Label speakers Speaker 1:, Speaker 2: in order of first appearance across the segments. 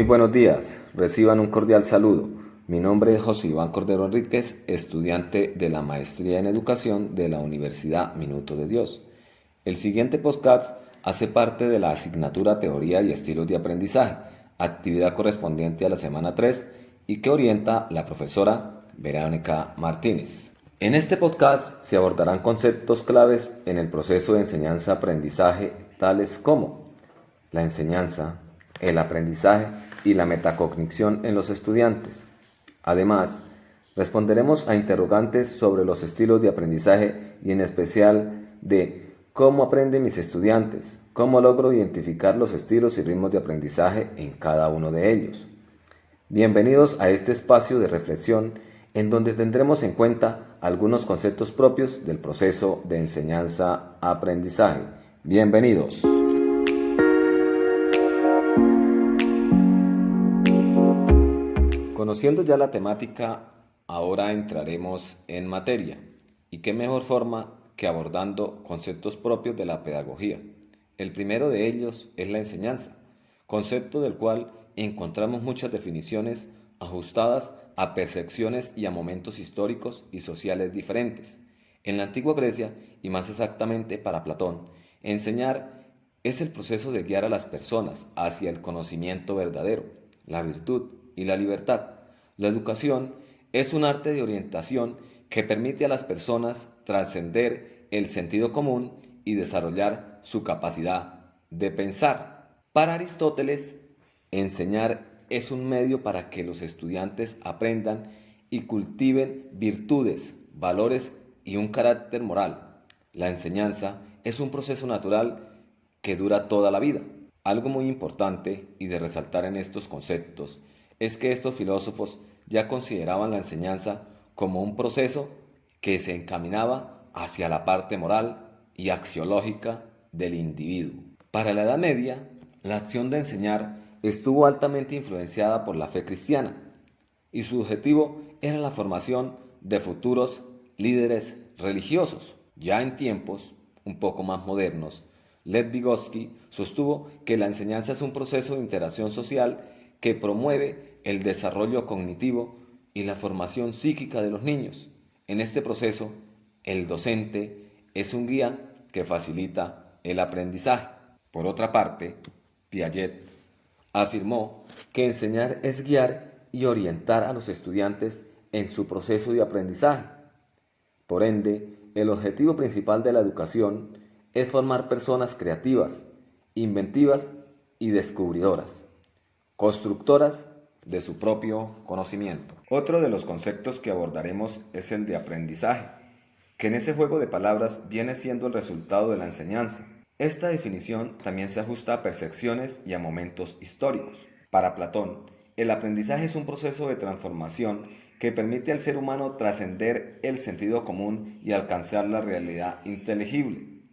Speaker 1: buenos días, reciban un cordial saludo. Mi nombre es José Iván Cordero Enríquez, estudiante de la Maestría en Educación de la Universidad Minuto de Dios. El siguiente podcast hace parte de la asignatura Teoría y Estilos de Aprendizaje, actividad correspondiente a la semana 3 y que orienta la profesora Verónica Martínez. En este podcast se abordarán conceptos claves en el proceso de enseñanza-aprendizaje, tales como la enseñanza, el aprendizaje y la metacognición en los estudiantes. Además, responderemos a interrogantes sobre los estilos de aprendizaje y en especial de cómo aprenden mis estudiantes, cómo logro identificar los estilos y ritmos de aprendizaje en cada uno de ellos. Bienvenidos a este espacio de reflexión en donde tendremos en cuenta algunos conceptos propios del proceso de enseñanza-aprendizaje. Bienvenidos. Conociendo ya la temática, ahora entraremos en materia. ¿Y qué mejor forma que abordando conceptos propios de la pedagogía? El primero de ellos es la enseñanza, concepto del cual encontramos muchas definiciones ajustadas a percepciones y a momentos históricos y sociales diferentes. En la antigua Grecia, y más exactamente para Platón, enseñar es el proceso de guiar a las personas hacia el conocimiento verdadero, la virtud y la libertad. La educación es un arte de orientación que permite a las personas trascender el sentido común y desarrollar su capacidad de pensar. Para Aristóteles, enseñar es un medio para que los estudiantes aprendan y cultiven virtudes, valores y un carácter moral. La enseñanza es un proceso natural que dura toda la vida. Algo muy importante y de resaltar en estos conceptos es que estos filósofos ya consideraban la enseñanza como un proceso que se encaminaba hacia la parte moral y axiológica del individuo. Para la Edad Media, la acción de enseñar estuvo altamente influenciada por la fe cristiana y su objetivo era la formación de futuros líderes religiosos. Ya en tiempos un poco más modernos, Lev Vygotsky sostuvo que la enseñanza es un proceso de interacción social que promueve el desarrollo cognitivo y la formación psíquica de los niños. En este proceso, el docente es un guía que facilita el aprendizaje. Por otra parte, Piaget afirmó que enseñar es guiar y orientar a los estudiantes en su proceso de aprendizaje. Por ende, el objetivo principal de la educación es formar personas creativas, inventivas y descubridoras, constructoras de su propio conocimiento. Otro de los conceptos que abordaremos es el de aprendizaje, que en ese juego de palabras viene siendo el resultado de la enseñanza. Esta definición también se ajusta a percepciones y a momentos históricos. Para Platón, el aprendizaje es un proceso de transformación que permite al ser humano trascender el sentido común y alcanzar la realidad inteligible.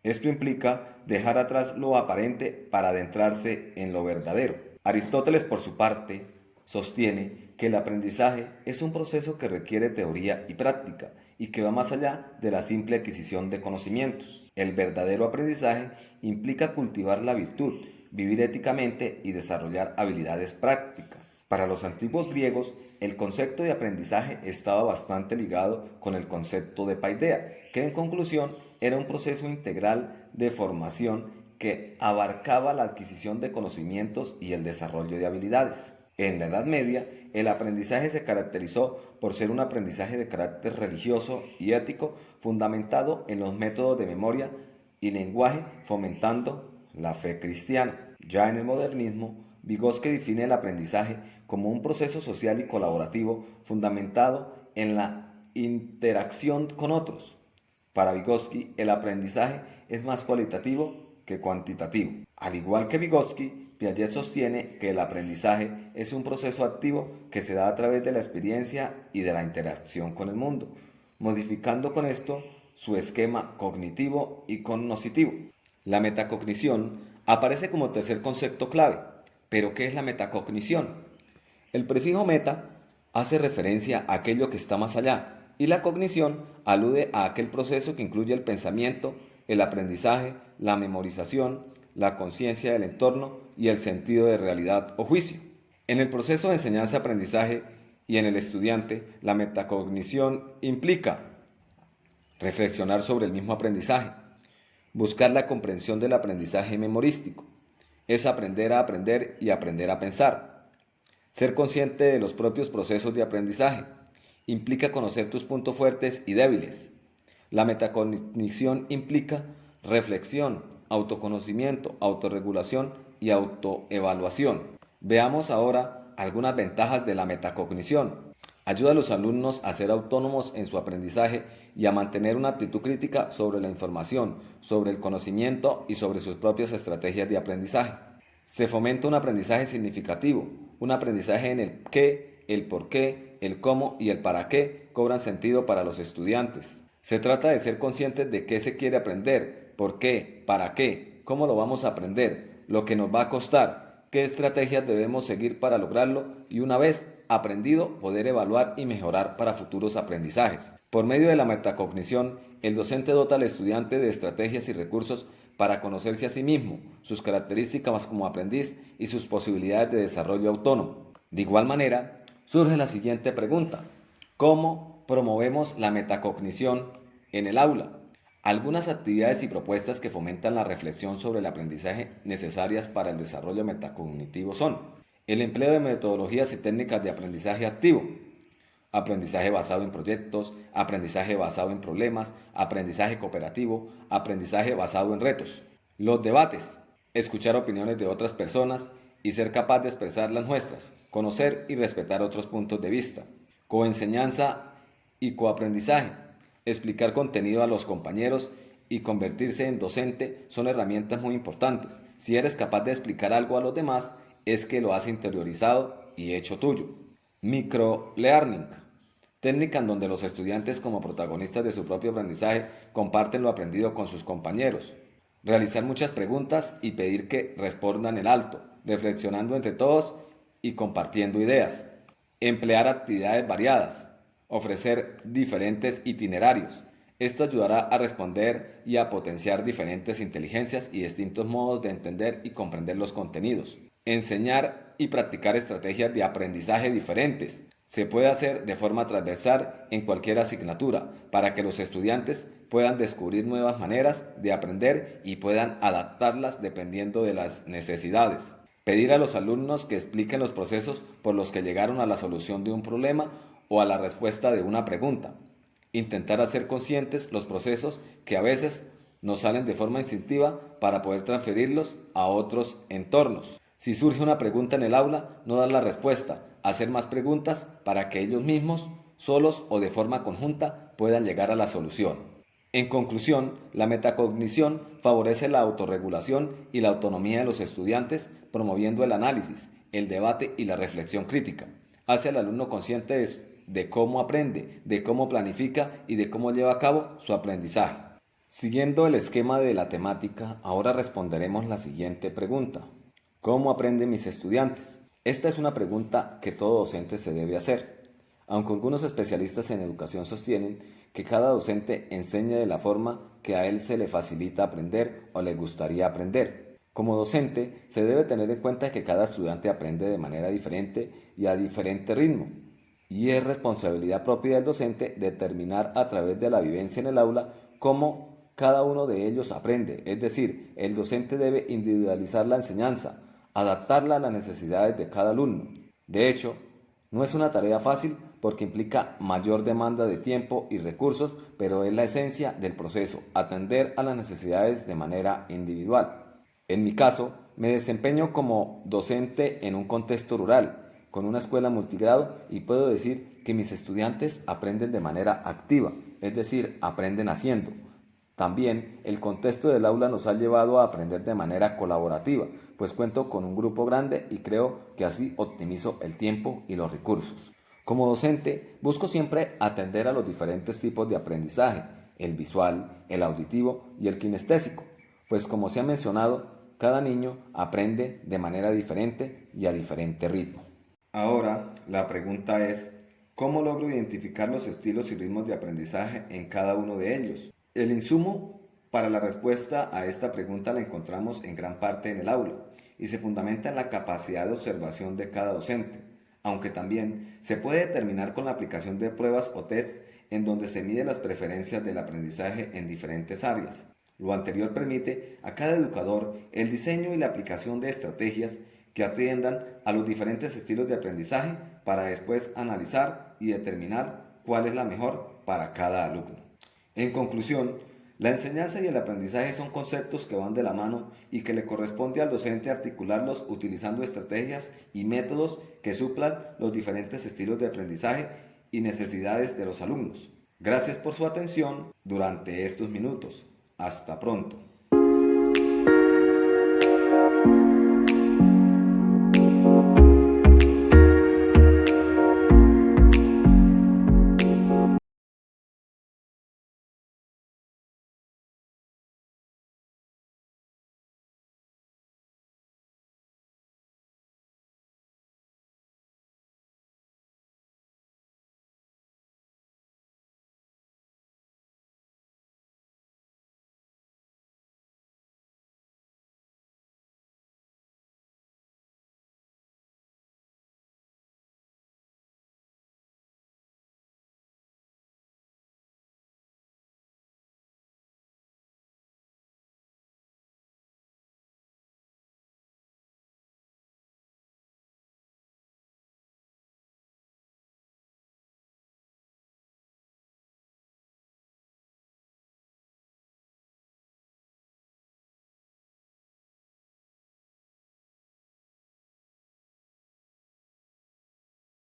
Speaker 1: Esto implica dejar atrás lo aparente para adentrarse en lo verdadero. Aristóteles, por su parte, sostiene que el aprendizaje es un proceso que requiere teoría y práctica y que va más allá de la simple adquisición de conocimientos. El verdadero aprendizaje implica cultivar la virtud, vivir éticamente y desarrollar habilidades prácticas. Para los antiguos griegos, el concepto de aprendizaje estaba bastante ligado con el concepto de paideia, que en conclusión era un proceso integral de formación que abarcaba la adquisición de conocimientos y el desarrollo de habilidades. En la Edad Media, el aprendizaje se caracterizó por ser un aprendizaje de carácter religioso y ético fundamentado en los métodos de memoria y lenguaje, fomentando la fe cristiana. Ya en el modernismo, Vygotsky define el aprendizaje como un proceso social y colaborativo fundamentado en la interacción con otros. Para Vygotsky, el aprendizaje es más cualitativo que cuantitativo. Al igual que Vygotsky, Piaget sostiene que el aprendizaje es un proceso activo que se da a través de la experiencia y de la interacción con el mundo, modificando con esto su esquema cognitivo y cognoscitivo. La metacognición aparece como tercer concepto clave. ¿Pero qué es la metacognición? El prefijo meta hace referencia a aquello que está más allá y la cognición alude a aquel proceso que incluye el pensamiento, el aprendizaje, la memorización, la conciencia del entorno y el sentido de realidad o juicio. En el proceso de enseñanza-aprendizaje y en el estudiante, la metacognición implica reflexionar sobre el mismo aprendizaje, buscar la comprensión del aprendizaje memorístico, es aprender a aprender y aprender a pensar. Ser consciente de los propios procesos de aprendizaje implica conocer tus puntos fuertes y débiles. La metacognición implica reflexión, autoconocimiento, autorregulación y autoevaluación. Veamos ahora algunas ventajas de la metacognición. Ayuda a los alumnos a ser autónomos en su aprendizaje y a mantener una actitud crítica sobre la información, sobre el conocimiento y sobre sus propias estrategias de aprendizaje. Se fomenta un aprendizaje significativo, un aprendizaje en el qué, el por qué, el cómo y el para qué cobran sentido para los estudiantes. Se trata de ser conscientes de qué se quiere aprender, por qué, para qué, cómo lo vamos a aprender, lo que nos va a costar, qué estrategias debemos seguir para lograrlo y una vez aprendido poder evaluar y mejorar para futuros aprendizajes. Por medio de la metacognición, el docente dota al estudiante de estrategias y recursos para conocerse a sí mismo, sus características como aprendiz y sus posibilidades de desarrollo autónomo. De igual manera, surge la siguiente pregunta: ¿cómo promovemos la metacognición en el aula? Algunas actividades y propuestas que fomentan la reflexión sobre el aprendizaje necesarias para el desarrollo metacognitivo son el empleo de metodologías y técnicas de aprendizaje activo, aprendizaje basado en proyectos, aprendizaje basado en problemas, aprendizaje cooperativo, aprendizaje basado en retos. Los debates, escuchar opiniones de otras personas y ser capaz de expresar las nuestras, conocer y respetar otros puntos de vista. Coenseñanza y coaprendizaje, explicar contenido a los compañeros y convertirse en docente son herramientas muy importantes. Si eres capaz de explicar algo a los demás, es que lo has interiorizado y hecho tuyo. Microlearning, técnica en donde los estudiantes como protagonistas de su propio aprendizaje comparten lo aprendido con sus compañeros. Realizar muchas preguntas y pedir que respondan en alto, reflexionando entre todos y compartiendo ideas. Emplear actividades variadas. Ofrecer diferentes itinerarios. Esto ayudará a responder y a potenciar diferentes inteligencias y distintos modos de entender y comprender los contenidos. Enseñar y practicar estrategias de aprendizaje diferentes. Se puede hacer de forma transversal en cualquier asignatura para que los estudiantes puedan descubrir nuevas maneras de aprender y puedan adaptarlas dependiendo de las necesidades. Pedir a los alumnos que expliquen los procesos por los que llegaron a la solución de un problema o a la respuesta de una pregunta. Intentar hacer conscientes los procesos que a veces nos salen de forma instintiva para poder transferirlos a otros entornos. Si surge una pregunta en el aula, no dar la respuesta, hacer más preguntas para que ellos mismos, solos o de forma conjunta, puedan llegar a la solución. En conclusión, la metacognición favorece la autorregulación y la autonomía de los estudiantes, promoviendo el análisis, el debate y la reflexión crítica. Hace al alumno consciente de cómo aprende, de cómo planifica y de cómo lleva a cabo su aprendizaje. Siguiendo el esquema de la temática, ahora responderemos la siguiente pregunta: ¿cómo aprenden mis estudiantes? Esta es una pregunta que todo docente se debe hacer, aunque algunos especialistas en educación sostienen que cada docente enseña de la forma que a él se le facilita aprender o le gustaría aprender. Como docente, se debe tener en cuenta que cada estudiante aprende de manera diferente y a diferente ritmo, y es responsabilidad propia del docente determinar a través de la vivencia en el aula cómo cada uno de ellos aprende, es decir, el docente debe individualizar la enseñanza, adaptarla a las necesidades de cada alumno. De hecho, no es una tarea fácil porque implica mayor demanda de tiempo y recursos, pero es la esencia del proceso, atender a las necesidades de manera individual. En mi caso, me desempeño como docente en un contexto rural, con una escuela multigrado, y puedo decir que mis estudiantes aprenden de manera activa, es decir, aprenden haciendo. También el contexto del aula nos ha llevado a aprender de manera colaborativa, pues cuento con un grupo grande y creo que así optimizo el tiempo y los recursos. Como docente, busco siempre atender a los diferentes tipos de aprendizaje, el visual, el auditivo y el kinestésico, pues como se ha mencionado, cada niño aprende de manera diferente y a diferente ritmo. Ahora, la pregunta es: ¿cómo logro identificar los estilos y ritmos de aprendizaje en cada uno de ellos? El insumo para la respuesta a esta pregunta la encontramos en gran parte en el aula, y se fundamenta en la capacidad de observación de cada docente, aunque también se puede determinar con la aplicación de pruebas o tests en donde se mide las preferencias del aprendizaje en diferentes áreas. Lo anterior permite a cada educador el diseño y la aplicación de estrategias que atiendan a los diferentes estilos de aprendizaje para después analizar y determinar cuál es la mejor para cada alumno. En conclusión, la enseñanza y el aprendizaje son conceptos que van de la mano y que le corresponde al docente articularlos utilizando estrategias y métodos que suplan los diferentes estilos de aprendizaje y necesidades de los alumnos. Gracias por su atención durante estos minutos. Hasta pronto.